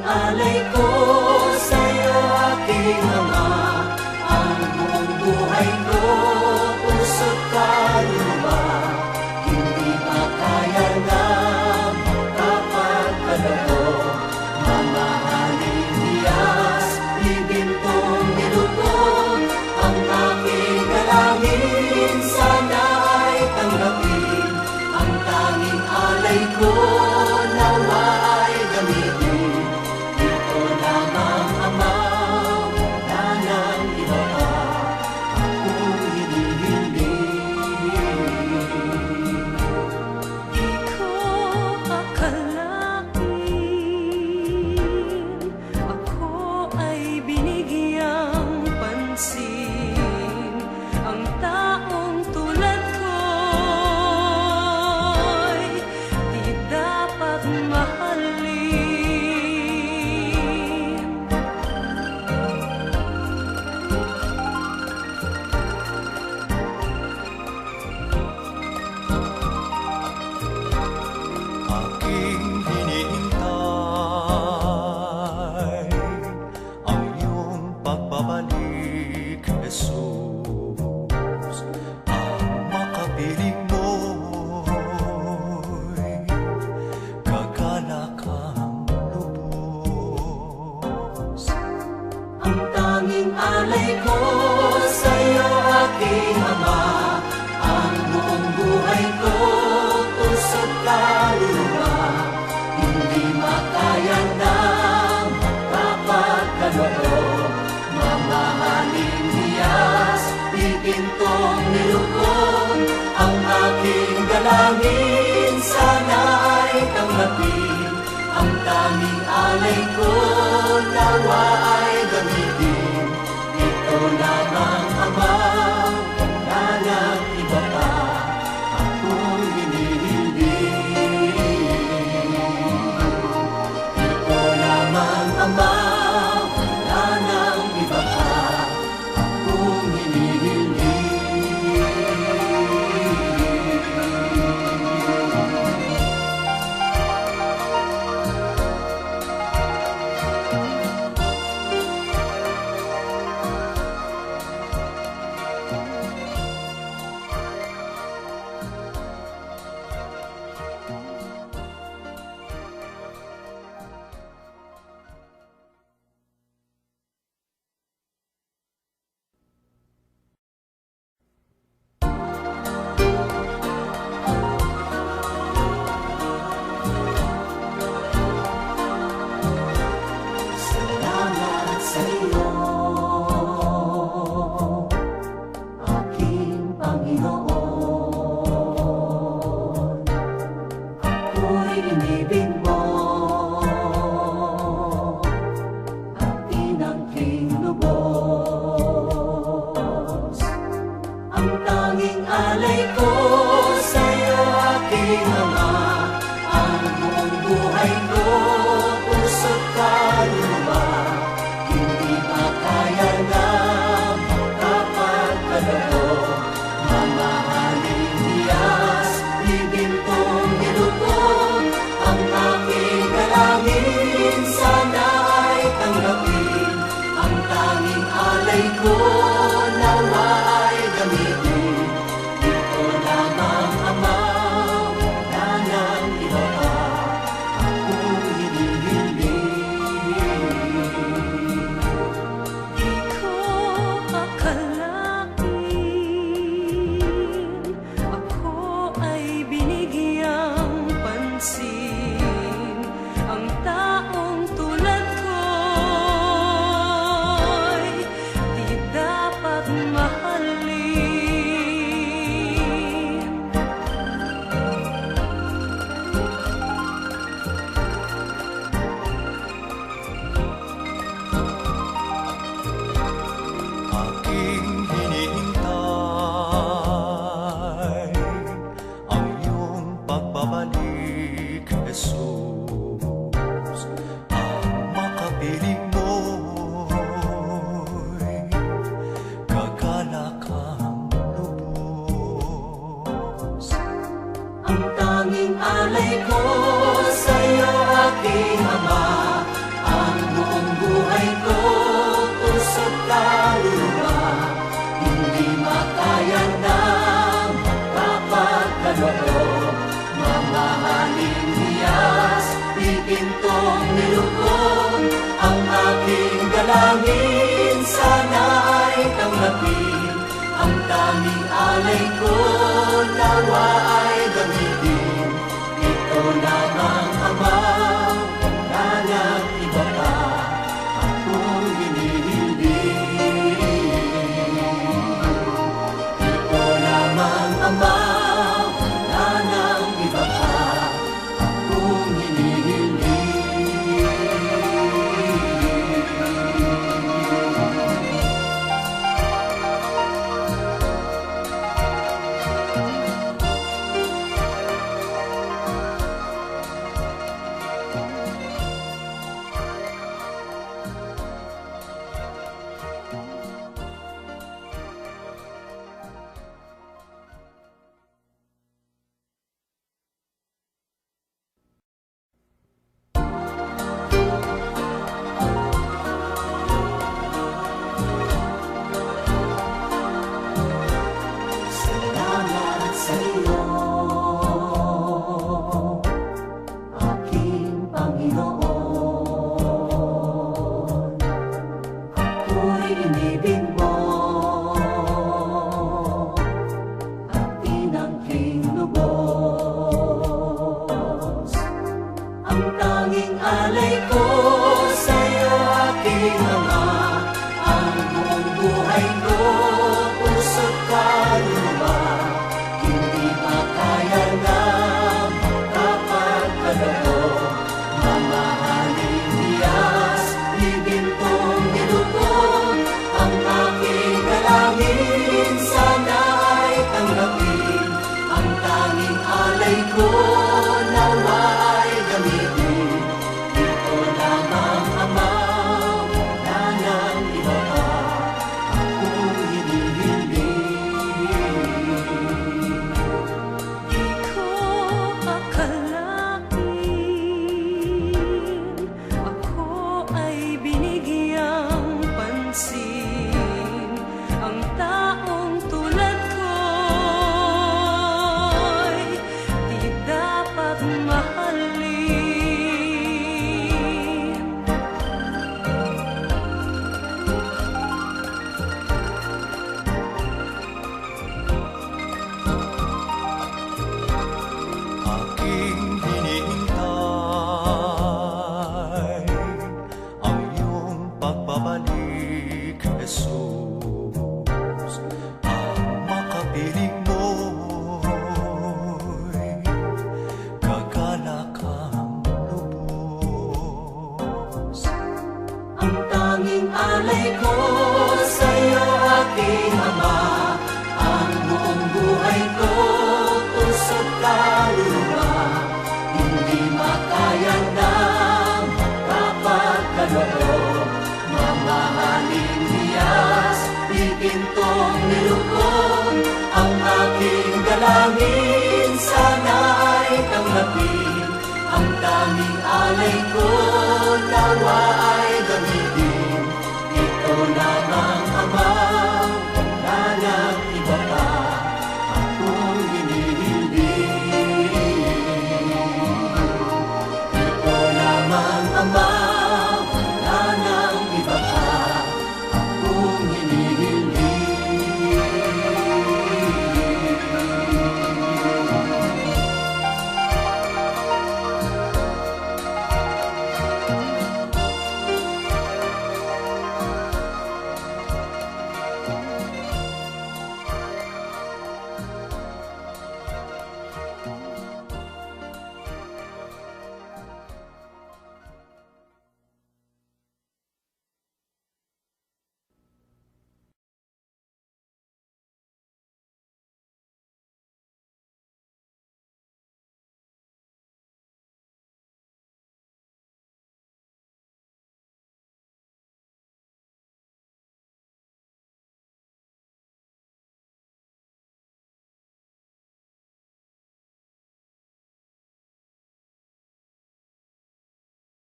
alay ko sa'yo, aking Ama. Ang buong buhay ko, puso't kaluluwa, hindi makaya na kapagkaloob. Mamahalin niyas, ibig kong nilugod, ang aking dalangin sana ay tanggapin. Ang tanging alay ko nawa ay gamitin. Ito lamang, Ama, wala nang iba pa akong hinihiling. Di ko akalain ako ay binigyang pansin. Ang taong tulad ko'y di dapat mahalin. Aking hinihintay ang iyong pagbabalik, Jesus. Ang makapiling mo'y kagalakang lubos. Ang tanging alay ko sa'yo, aking Ama. Ang buong buhay ko, puso't kaluluwa, hindi makaya na kapagkaloob. Mamahalin niyas, ibig kong nilugod, ang aking dalangin sana ay tanggapin. Ang tanging alay ko nawa ay gamitin. Ito lamang, Ama, wala nang iba pa akong hinihiling. Ito lamang, Ama, wala nang iba pa akong hinihiling. Salamat sa'yo, aking Panginoon. Ako'y inibig mo at tinangking lubos. Ang tanging alay ko sa'yo, aking Ama. Ang buong buhay ko, puso't kaluluwa, hindi makaya na kapagkaloob. Mamahalin niyas, ibig kong nilugod, ang aking dalangin sana ay tanggapin. Ang tanging alay ko nawa ay gamitin. Ito lamang, Ama, wala nang iba pa akong hinihiling. pintong nilukong ang aking dalangin, sana ay tanggapin ang tanging alay ko, nawa ay gamitin. Ito lamang Ama, wala nang iba pa akong hinihiling. Ito lamang Ama, wala nang iba pa akong hinihiling. Salamat sa iyo, aking Panginoon. Ako'y inibig mo at tinangking lubos. Ang tanging alay ko sa iyo, aking Ama, ang buong buhay ko, puso't kaluluwa, hindi makaya na makapagkaloob. Mamahaling Diyos, ibintong nilukong ang aking dalangin, sana ay tanggapin ang tanging alay ko, nawa ay gamitin. Ito lamang Ama, wala nang iba pa akong hinihiling. Di ko akalain ako ay binigyang pansin. Ang taong tulad ko'y di dapat mahalin. Aking hinihintay ang iyong pagbabalik, Jesus. Ang makapiling mo'y gagalak ang lubos. Ang tanging alay ko sa iyo, aking Ama, ang buong buhay ko, puso't kaluluwa, hindi makaya na makapagkaloob. Mamahaling Diyos, ibintong nilukong ang aking dalangin, sana ay tanggapin ang tanging alay ko, nawa